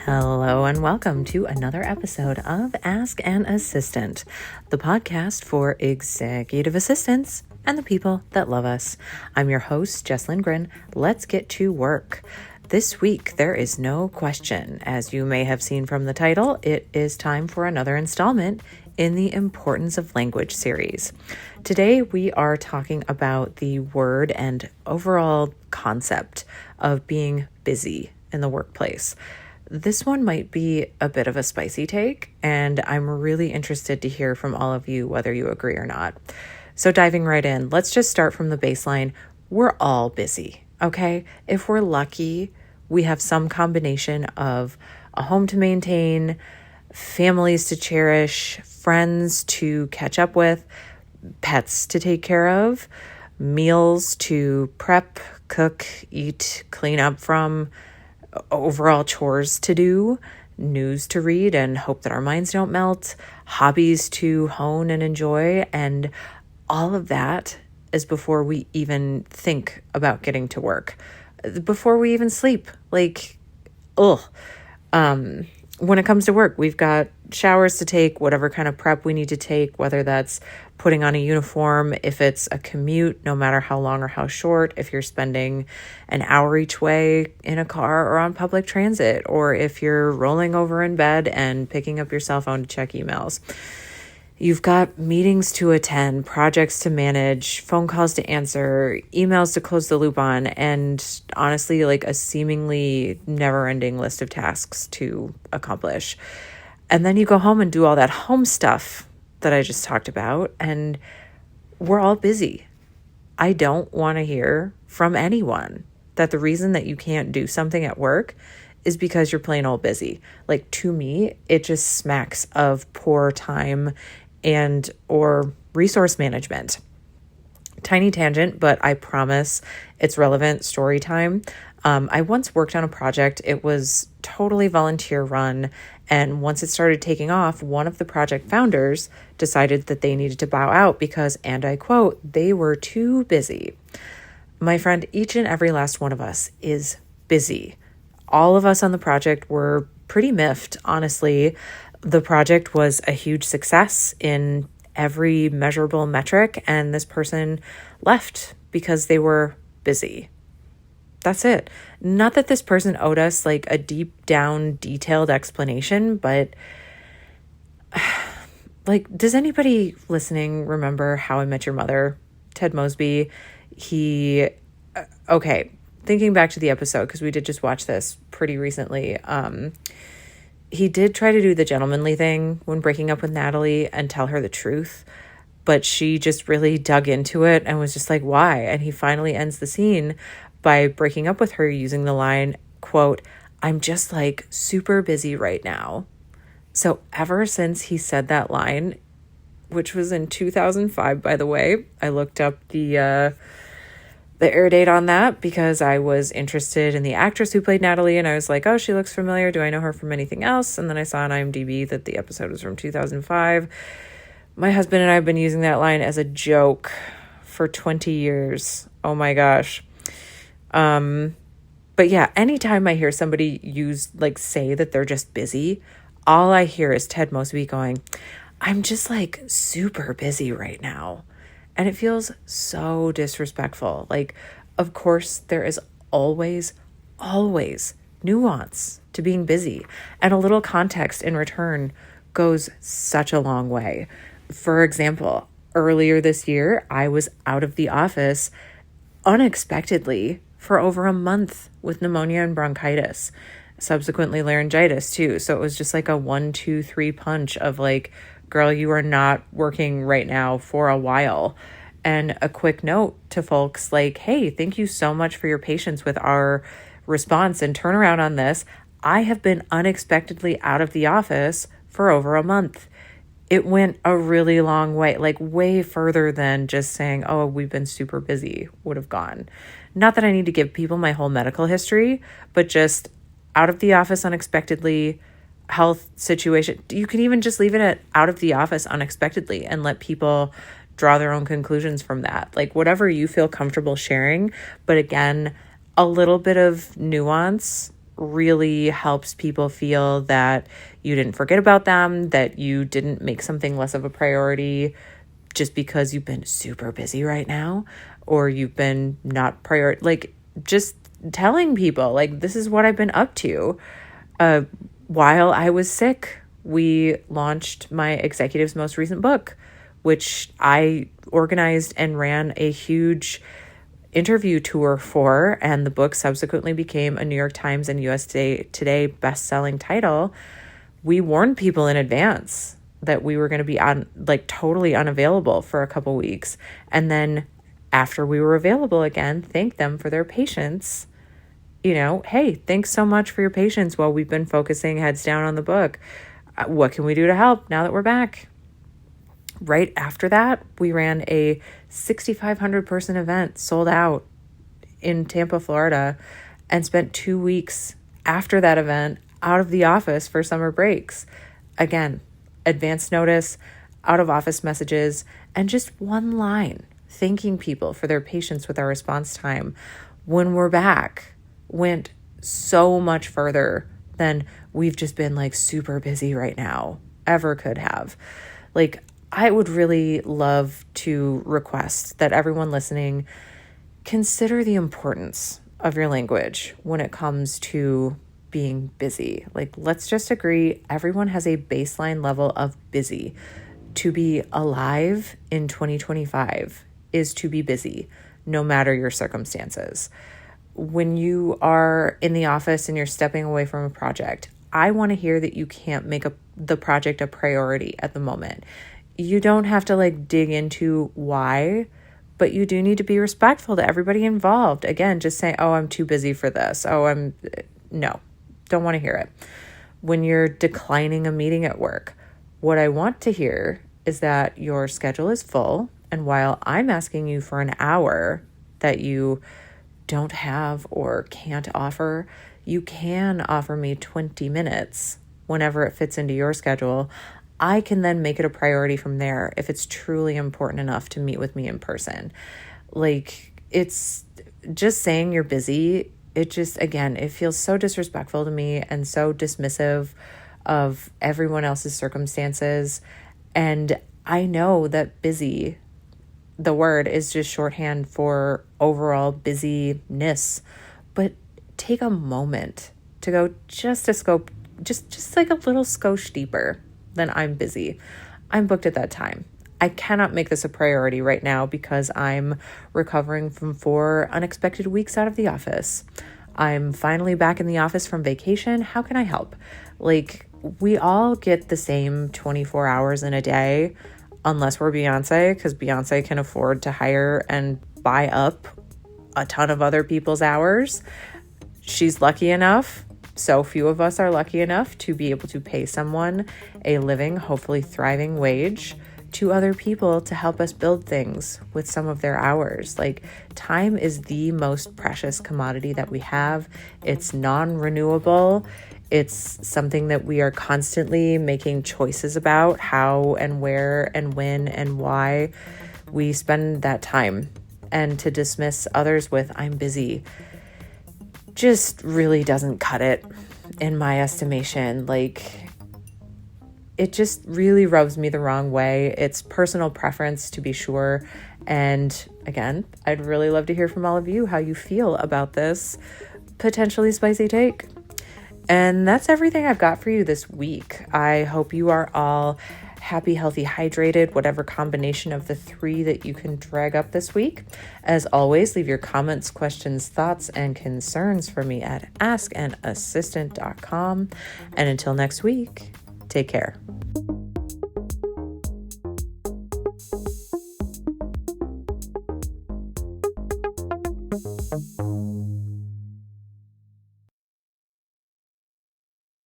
Hello and welcome to another episode of Ask an Assistant, the podcast for executive assistants and the people that love us. I'm your host, Jess Lindgren. Let's get to work. This week, there is no question. As you may have seen from the title, it is time for another installment in the Importance of Language series. Today, we are talking about the word and overall concept of being busy in the workplace. This one might be a bit of a spicy take, and I'm really interested to hear from all of you whether you agree or not. So diving right in, let's just start from the baseline. We're all busy, okay? If we're lucky, we have some combination of a home to maintain, families to cherish, friends to catch up with, pets to take care of, meals to prep, cook, eat, clean up from, overall chores to do, news to read and hope that our minds don't melt, hobbies to hone and enjoy, and all of that is before we even think about getting to work, before we even sleep. When it comes to work, we've got showers to take, whatever kind of prep we need to take, whether that's putting on a uniform, if it's a commute, no matter how long or how short, if you're spending an hour each way in a car or on public transit, or if you're rolling over in bed and picking up your cell phone to check emails. You've got meetings to attend, projects to manage, phone calls to answer, emails to close the loop on, and honestly, a seemingly never-ending list of tasks to accomplish. And then you go home and do all that home stuff that I just talked about, and we're all busy. I don't want to hear from anyone that the reason that you can't do something at work is because you're plain old busy. To me, it just smacks of poor time and or resource management. Tiny tangent, but I promise it's relevant story time. I once worked on a project. It was totally volunteer run. And once it started taking off, one of the project founders decided that they needed to bow out because, and I quote, they were too busy. My friend, each and every last one of us is busy. All of us on the project were pretty miffed, honestly. The project was a huge success in every measurable metric, and this person left because they were busy. That's it. Not that this person owed us a deep down detailed explanation, but does anybody listening remember How I Met Your Mother? Ted Mosby, thinking back to the episode, because we did just watch this pretty recently, he did try to do the gentlemanly thing when breaking up with Natalie and tell her the truth, but she just really dug into it and was just like, why? And he finally ends the scene by breaking up with her using the line, quote, I'm just super busy right now. So ever since he said that line, which was in 2005, by the way, I looked up the air date on that because I was interested in the actress who played Natalie, and I was like, oh, she looks familiar. Do I know her from anything else? And then I saw on IMDb that the episode was from 2005. My husband and I have been using that line as a joke for 20 years. Oh my gosh. But yeah, anytime I hear somebody say that they're just busy, all I hear is Ted Mosby going, I'm just super busy right now. And it feels so disrespectful. Of course, there is always nuance to being busy. And a little context in return goes such a long way. For example, earlier this year, I was out of the office unexpectedly for over a month with pneumonia and bronchitis, subsequently laryngitis too. So it was just a 1, 2, 3 punch of girl, you are not working right now for a while. And a quick note to folks hey, thank you so much for your patience with our response and turnaround on this. I have been unexpectedly out of the office for over a month. It went a really long way, way further than just saying, oh, we've been super busy would have gone. Not that I need to give people my whole medical history, but just out of the office unexpectedly, health situation. You can even just leave it at out of the office unexpectedly and let people draw their own conclusions from that. Whatever you feel comfortable sharing. But again, a little bit of nuance really helps people feel that you didn't forget about them, that you didn't make something less of a priority just because you've been super busy right now, or you've been not like just telling people, like, this is what I've been up to. While I was sick, we launched my executive's most recent book, which I organized and ran a huge interview tour for, and the book subsequently became a New York Times and USA Today best-selling title. We warned people in advance that we were going to be totally unavailable for a couple weeks. And then after we were available again, thank them for their patience. Hey, thanks so much for your patience while we've been focusing heads down on the book. What can we do to help now that we're back? Right after that, we ran a 6,500 person event, sold out, in Tampa, Florida, and spent 2 weeks after that event out of the office for summer breaks. Again, advance notice, out of office messages, and just one line thanking people for their patience with our response time when we're back went so much further than we've just been super busy right now ever could have. I would really love to request that everyone listening consider the importance of your language when it comes to being busy. Let's just agree everyone has a baseline level of busy. To be alive in 2025 is to be busy, no matter your circumstances. When you are in the office and you're stepping away from a project, I want to hear that you can't make the project a priority at the moment. You don't have to dig into why, but you do need to be respectful to everybody involved. Again, just say, oh, I'm too busy for this. No, don't want to hear it. When you're declining a meeting at work, what I want to hear is that your schedule is full. And while I'm asking you for an hour that you don't have or can't offer, you can offer me 20 minutes whenever it fits into your schedule. I can then make it a priority from there if it's truly important enough to meet with me in person. It's just saying you're busy. It feels so disrespectful to me and so dismissive of everyone else's circumstances. And I know that busy, the word, is just shorthand for overall busyness, but take a moment to go just a little skosh deeper than I'm busy. I'm booked at that time. I cannot make this a priority right now because I'm recovering from 4 unexpected weeks out of the office. I'm finally back in the office from vacation. How can I help? We all get the same 24 hours in a day, unless we're Beyonce, because Beyonce can afford to hire and buy up a ton of other people's hours. She's lucky enough. So few of us are lucky enough to be able to pay someone a living, hopefully thriving wage to other people to help us build things with some of their hours. Time is the most precious commodity that we have. It's non-renewable. It's something that we are constantly making choices about how and where and when and why we spend that time. And to dismiss others with, I'm busy, just really doesn't cut it in my estimation. It just really rubs me the wrong way. It's personal preference, to be sure. And again, I'd really love to hear from all of you how you feel about this potentially spicy take. And that's everything I've got for you this week. I hope you are all happy, healthy, hydrated, whatever combination of the 3 that you can drag up this week. As always, leave your comments, questions, thoughts, and concerns for me at askanassistant.com. And until next week, take care.